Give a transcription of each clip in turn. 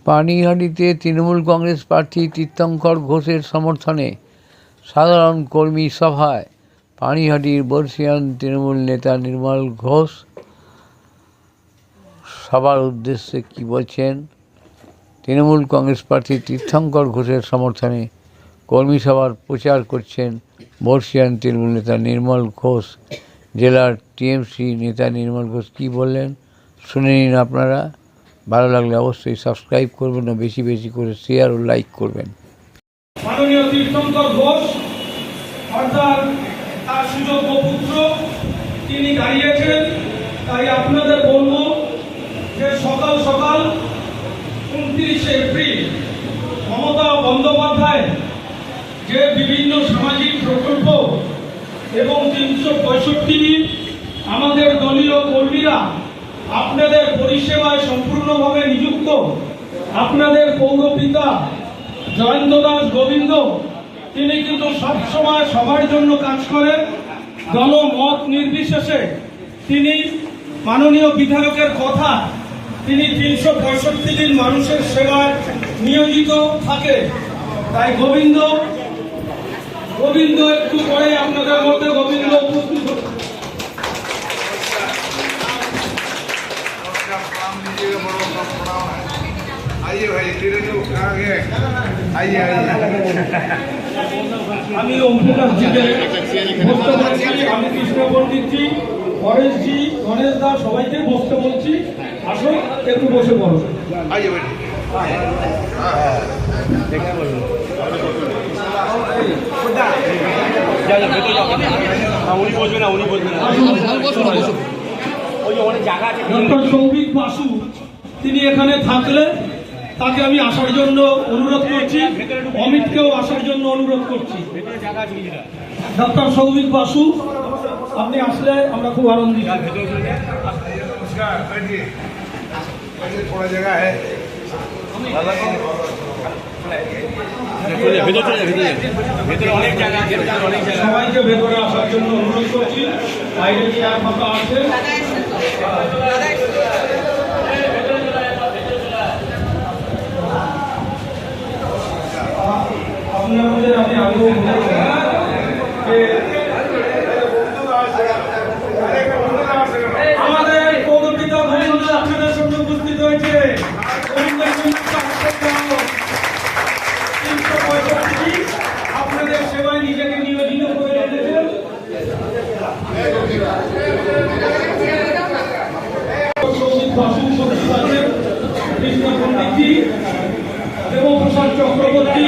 পানিহাটিতে তৃণমূল কংগ্রেস প্রার্থী তীর্থঙ্কর ঘোষের সমর্থনে সাধারণ কর্মী সভায় পানিহাটির বর্ষিয়ান তৃণমূল নেতা নির্মল ঘোষ সবার উদ্দেশ্যে কি বলছেন? তৃণমূল কংগ্রেস প্রার্থী তীর্থঙ্কর ঘোষের সমর্থনে কর্মী সভার প্রচার করছেন বর্ষিয়ান তৃণমূল নেতা নির্মল ঘোষ। জেলার টিএমসি নেতা নির্মল ঘোষ কী বললেন শুনে নিন আপনারা। ভালো লাগলে অবশ্যই সাবস্ক্রাইব করবেন ও বেশি বেশি করে শেয়ার ও লাইক করবেন। মাননীয় তীর্থঙ্কর ঘোষ অর্থাৎ তার সুযোগ্য পুত্র তিনি দাঁড়িয়েছেন, তাই আপনাদের বলব যে সকাল সকাল 29শে এপ্রিল মমতা বন্দ্যোপাধ্যায় যে বিভিন্ন সামাজিক প্রকল্প এবং 365 আমাদের দলীয় কর্মীরা আপনাদের পরিষেবায় সম্পূর্ণভাবে নিযুক্ত, আপনাদের পৌরপিতা জয়ন্ত দাস গোবিন্দ তিনি কিন্তু সবসময় সবার জন্য কাজ করেন, দলমত নির্বিশেষে। তিনি মাননীয় বিধায়কের কথা, তিনি 365 দিন মানুষের সেবায় নিয়োজিত থাকে। তাই গোবিন্দ একটু পরে আপনাদের মধ্যে গোবিন্দ উপস্থিত হবে। আমি ওমপ্রকাশজিকে বসতে বলছি, আমি কৃষ্ণ পণ্ডিতজি, পরেশজি, গণেশ দা সবাইকে বসতে বলছি। আসো একটু বসে পড়ো। ডক্টর সৌভিক বাসু তিনি এখানে থাকলে তাকে আমি আসার জন্য অনুরোধ করছি, অমিতকেও আসার জন্য অনুরোধ করছি। ডক্টর সৌভিক বাসু আপনি আসলে আমরা খুব আনন্দিত। সবাইকে ভেতরে আসার জন্য অনুরোধ করছি, বাইরে চেয়ার ফাঁকা আছে। আপনাদের আমি আগেও আমাদের পৌরপিতা গোবিন্দ আপনাদের সঙ্গে উপস্থিত হয়েছে। আপনাদের সেবায় নিজেকে নিয়োজিত করে রেখেছেন। কৃষ্ণ পণ্ডিতজি, দেবপ্রসাদ চক্রবর্তী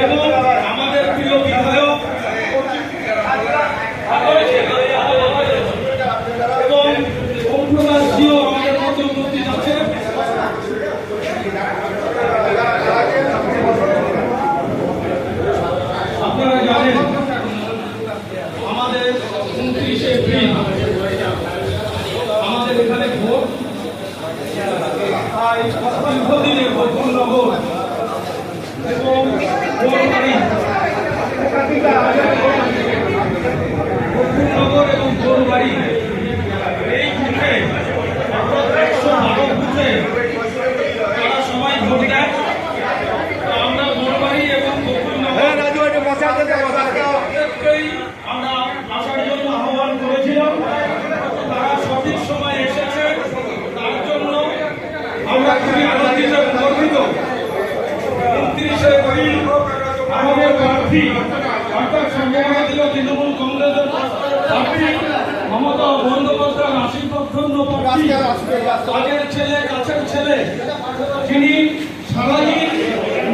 এবং আমাদের প্রিয় বিধায়ক এবং ওমপ্রকাশজিও আমাদের মধ্যে উপস্থিত আছে। আপনারা জানেন আমাদের 29শে এপ্রিল আমাদের এখানে ভোট, তাই দীর্ঘদিনে বকুলনগর এবং বকুলনগর এবং গোলবাড়ি এই বুথে 112 বুথে তারা সবাই ভোট দেয়। আমরা গোলবাড়ি এবং বকুলনগর আমরা আসার জন্য আহ্বান করেছিলাম, তারা সঠিক সময় এসেছে, তার জন্য আমরা খুবই আনন্দিত গর্বিত। 29শে এপ্রিল আমাদের প্রার্থী অর্থাৎ সর্বভারতীয় তৃণমূল কংগ্রেসের প্রার্থী মমতা বন্দ্যোপাধ্যায় আশীর্বাদধন্য প্রার্থী, কাজের ছেলে, কাছের ছেলে, যিনি সারাদিন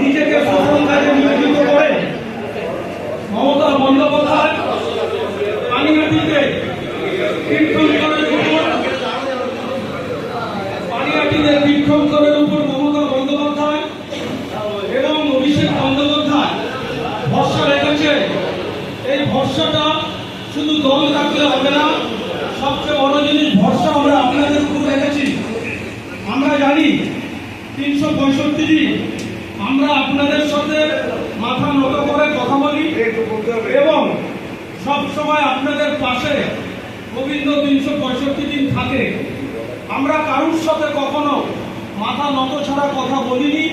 নিজেকে শোষণ কাজে নিয়োজিত করে। মমতা বন্দ্যোপাধ্যায় পানিহাটিতে তীর্থঙ্করের উপর মমতা বন্দ্যোপাধ্যায় এবং অভিষেক বন্দ্যোপাধ্যায় ভরসা রেখেছে। এই ভরসাটা শুধু দল রাখলে হবে না, সবচেয়ে বড় জিনিস ভরসা আমরা আপনাদের উপর রেখেছি। আমরা জানি 365 দিন আমরা আপনাদের সাথে মাথা নত করে কথা বলি এবং সব সময় আপনাদের পাশে গোবিন্দ 365 দিন থাকে। আমরা কারুর সাথে কখনো মাথা নত ছাড়া কথা বলিনি।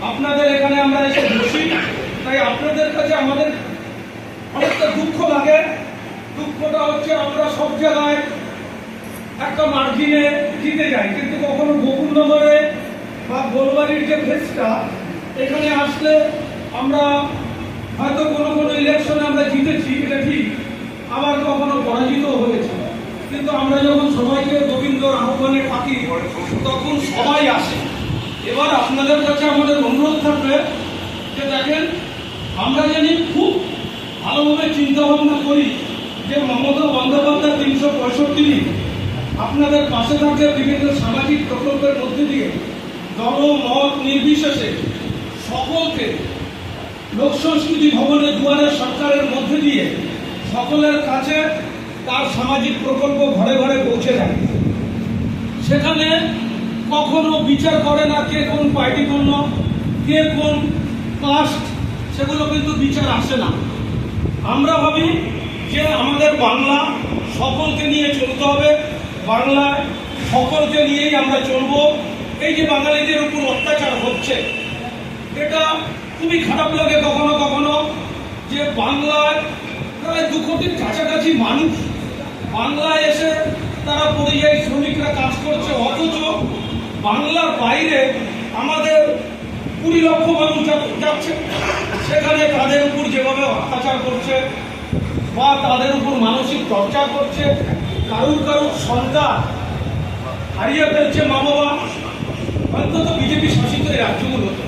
আপনাদের এখানে আমরা এসে বসি, তাই আপনাদের কাছে আমাদের অনেকটা দুঃখ লাগে। দুঃখটা হচ্ছে আমরা সব জায়গায় একটা মার্জিনে জিতে যাই, কিন্তু কখনো বকুলনগরে বা গোলবাড়ির যে ফেসটা, এখানে আসলে আমরা হয়তো কোনো কোনো ইলেকশনে আমরা জিতেছি, এটা ঠিক, আবার কখনো পরাজিত হয়েছে। কিন্তু আমরা যখন সবাইকে গোবিন্দর আহ্বানে থাকি তখন সবাই আসে। এবার আপনাদের কাছে আমাদের অনুরোধ থাকবে যে দেখেন, আমরা জানি খুব ভালোভাবে চিন্তা ভাবনা করি যে মমতা বন্দ্যোপাধ্যায় 365 দিন আপনাদের পাশে থাকে বিভিন্ন সামাজিক প্রকল্পের মধ্যে দিয়ে দল মত নির্বিশেষে সকলকে লোক সংস্কৃতি ভবনের দুয়ারে সরকারের মধ্যে দিয়ে সকলের কাছে তার সামাজিক প্রকল্প ঘরে ঘরে পৌঁছে দেয়। সেখানে কখনো বিচার করে না কে কোন পার্টি করল, কে কোন কাস্ট, সেগুলো কিন্তু বিচার আসে না। আমরা ভাবি যে আমাদের বাংলা সকলকে নিয়ে চলতে হবে, বাংলায় সকলকে নিয়েই আমরা চলব। এই যে বাঙালিদের উপর অত্যাচার হচ্ছে, এটা খুবই খারাপ লাগে কখনো কখনো, যে বাংলায় প্রায় 2 কোটির কাছাকাছি মানুষ বাংলায় এসে তারা পরিযায়ী শ্রমিকরা কাজ করছে, অথচ বাংলার বাইরে আমাদের 20 লক্ষ মানুষ যাচ্ছে, সেখানে তাদের উপর যেভাবে অত্যাচার করছে বা তাদের উপর মানসিক টর্চার করছে, কারুর সন্তান হারিয়ে ফেলছে মা বাবা, অন্তত বিজেপি শাসিত এই রাজ্যগুলোতে।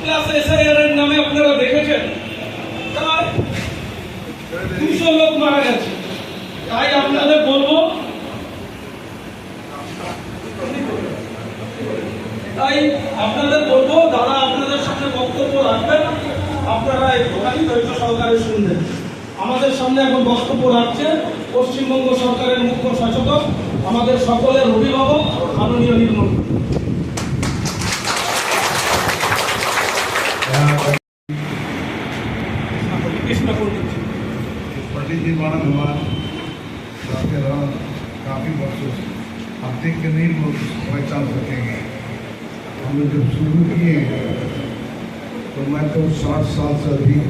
প্লাস SIR এর নামে আপনারা দেখেছেন প্রায় 200 লোক মারা গেছে। তাই আপনাদের বলবো, দাদা আপনাদের সামনে বক্তব্য রাখবেন, আপনারা একটুখানি ধৈর্য সহকারে শুনবেন। আমাদের সামনে এখন বক্তব্য রাখছে পশ্চিমবঙ্গ সরকারের মুখ্য সচেতক, আমাদের সকলের অভিভাবক মাননীয় নির্মল। पंडित जी माना मेहमान आपके दौरान काफ़ी वर्षों से आप देख के नहीं लोग पहचान सकेंगे। हम लोग जब शुरू किए तो मैं तो 60 साल से अधिक,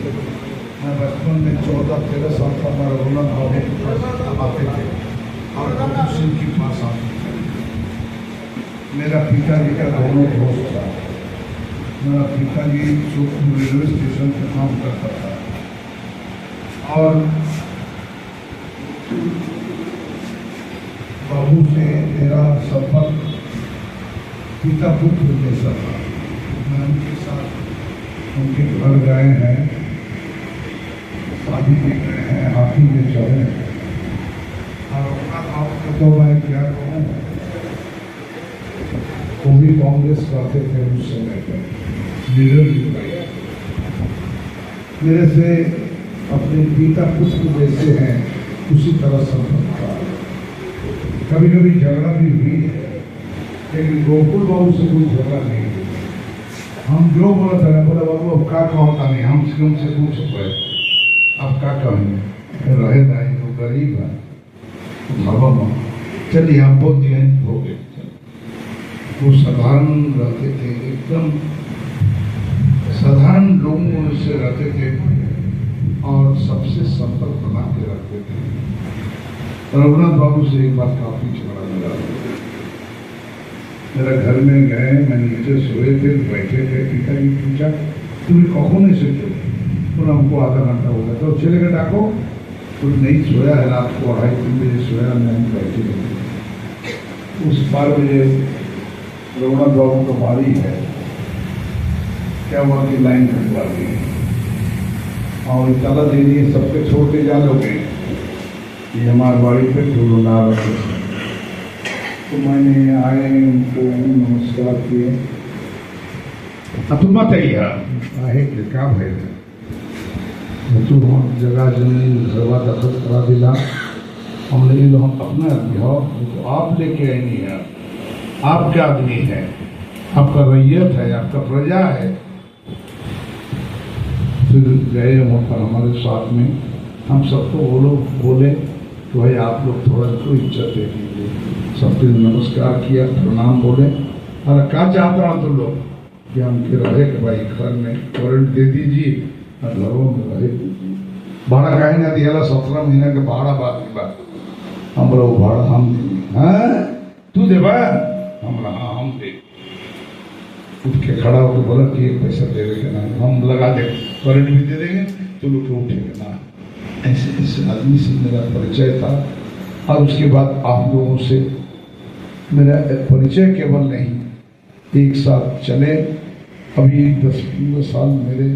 मैं बचपन में 14-13 साल का हमारा रोलन भावे के पास आते थे और कपूर सिंह के पास आते थे। मेरा पिताजी का दोनों दोस्त था। मेरा पिताजी जोधपुर रेलवे स्टेशन पर काम करता था और बाबू से मेरा संपर्क पिता पुत्र जैसा था। मैं उनके साथ उनके घर गए हैं, शादी में गए हैं, हाथी में चढ़े हैं और आपको तो मैं क्या कहूँ, वो भी कांग्रेस करते थे उस समय पर, लीडर भी गए। मेरे से अपने पिता पुत्र जैसे हैं, उसी तरह संपर्क था। कभी कभी झगड़ा भी हुई है, लेकिन गोकुल बाबू से कोई झगड़ा नहीं हुई। हम जो बोला था, बोला बाबू अब क्या कहता नहीं, हमसे पूछ पाए अब क्या कहेंगे, रहे नहीं तो गरीब है बाबा माँ, चलिए हम बहुत दिन हो गए। वो साधारण रहते थे, एकदम साधारण लोगों से रहते थे और सबसे संपर्क बना के रखते थे। रघुनाथ बाबू से एक बार काफी झगड़ा मिला। मेरा घर में गए, मैं नीचे सोए थे, बैठे थे, पिताजी पूछा तुम्हें कौन से क्यों, तो हमको आधा घंटा हो गया, तो चले गए डाको, तो नहीं सोया है, रात को 2:30-3 बजे सोया, मैं बैठे थे। उस 12 बजे रघुनाथ बाबू का बारी है, क्या हुआ कि लाइन कटवा दी और ताला दे दिए, सबके छोड़ के जा लोगे, ये हमारे बाड़ी पे धूलो ना रखे। तो मैंने आए, उनको नमस्कार किए। तुम बताइए आहे क्या भाई तू जगह जमीन घरवा दखल करा दिला, हमने हम अपना बिहार तो आप लेके आई नहीं है, आप क्या आदमी है, आपका रैयत है, आपका प्रजा है। फिर गए वहाँ हमारे साथ में, हम सबको वो लोग बोले तो भाई आप लोग थोड़ा तो इज्जत दे दीजिए। सबके नमस्कार किया, प्रणाम बोले, और क्या चाहता हूँ तुम लोग कि हमके रहे कि भाई घर में वारंट दे दीजिए और घरों में रहे दीजिए। भाड़ा कहीं ना दिया 17 महीने के भाड़ा बाकी बात हम लोग भाड़ा हम देंगे। हाँ तू देवा हम दे। उठ के खड़ा होकर बोला कि एक पैसा दे देगा ना, हम लगा देंगे, वारंट भी दे देंगे, तो लोग उठेगा ना। ऐसे ऐसे आदमी से मेरा परिचय था। और उसके बाद आप लोगों से मेरा परिचय केवल नहीं, एक साथ चले। अभी 10-15 साल मेरे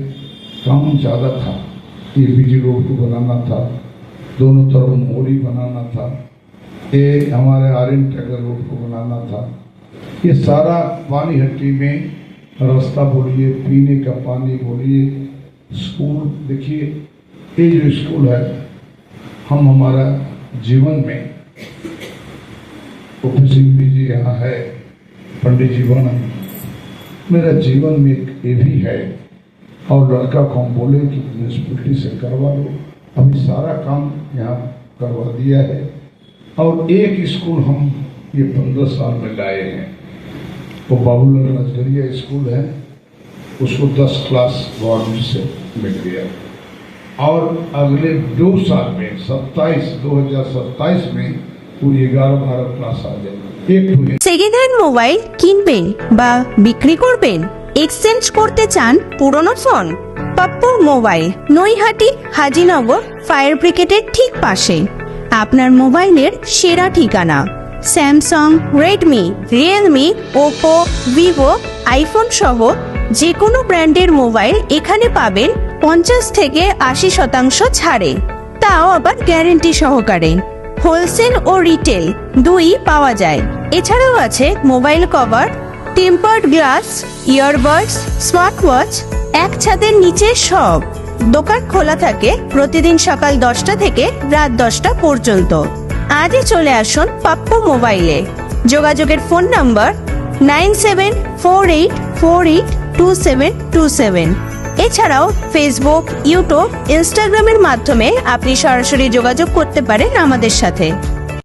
काम ज़्यादा था। ये बीजी रोड को बनाना था, दोनों तरफ मोरी बनाना था, ये हमारे आर्यन टैगर रोड को बनाना था। ये सारा पानीहट्टी में रास्ता बोलिए, पीने का पानी बोलिए, स्कूल देखिए, ये जो स्कूल है हम हमारा जीवन में ओपी सिंह जी यहाँ है, पंडित जी बना, मेरा जीवन में एक ये भी है। और लड़का को हम बोले कि म्यूनसिपलिटी से करवा लो, अभी सारा काम यहाँ करवा दिया है। और एक स्कूल हम ये 15 साल में लाए हैं, वो बाबूलाल नजरिया स्कूल है, उसको 10 क्लास गवर्नमेंट से मिल गया। और अगले 2 साल में 2027 में वो 11-12 क्लास आ जाएगा। সেকেন্ড হ্যান্ড মোবাইল কিনবেন বা বিক্রি করবেন, এক্সচেঞ্জ করতে চান পুরনো phone? Pappu mobile, Naihati Hazinagar fire ব্রিগেডের ঠিক পাশে আপনার মোবাইলের সেরা ঠিকানা। Samsung, Redmi, Realme, Oppo, Vivo, iPhone সহ যে কোনো ব্র্যান্ডের মোবাইল এখানে পাবেন 50 থেকে 80% ছাড়ে, তাও আবার গ্যারেন্টি সহকারে। হোলসেল ও রিটেল দুই পাওয়া যায়। এছাড়াও আছে mobile cover, tempered glass, earbuds, smart watch, এক ছাদের নিচে সব। দোকান খোলা থাকে প্রতিদিন সকাল 10টা থেকে রাত 10টা পর্যন্ত। আজই চলে আসুন পাপ্পু মোবাইলে। যোগাযোগের ফোন নাম্বার 9748482727। এছাড়াও ফেসবুক, ইউটিউব, ইনস্টাগ্রামের মাধ্যমে আপনি সরাসরি যোগাযোগ করতে পারেন আমাদের সাথে।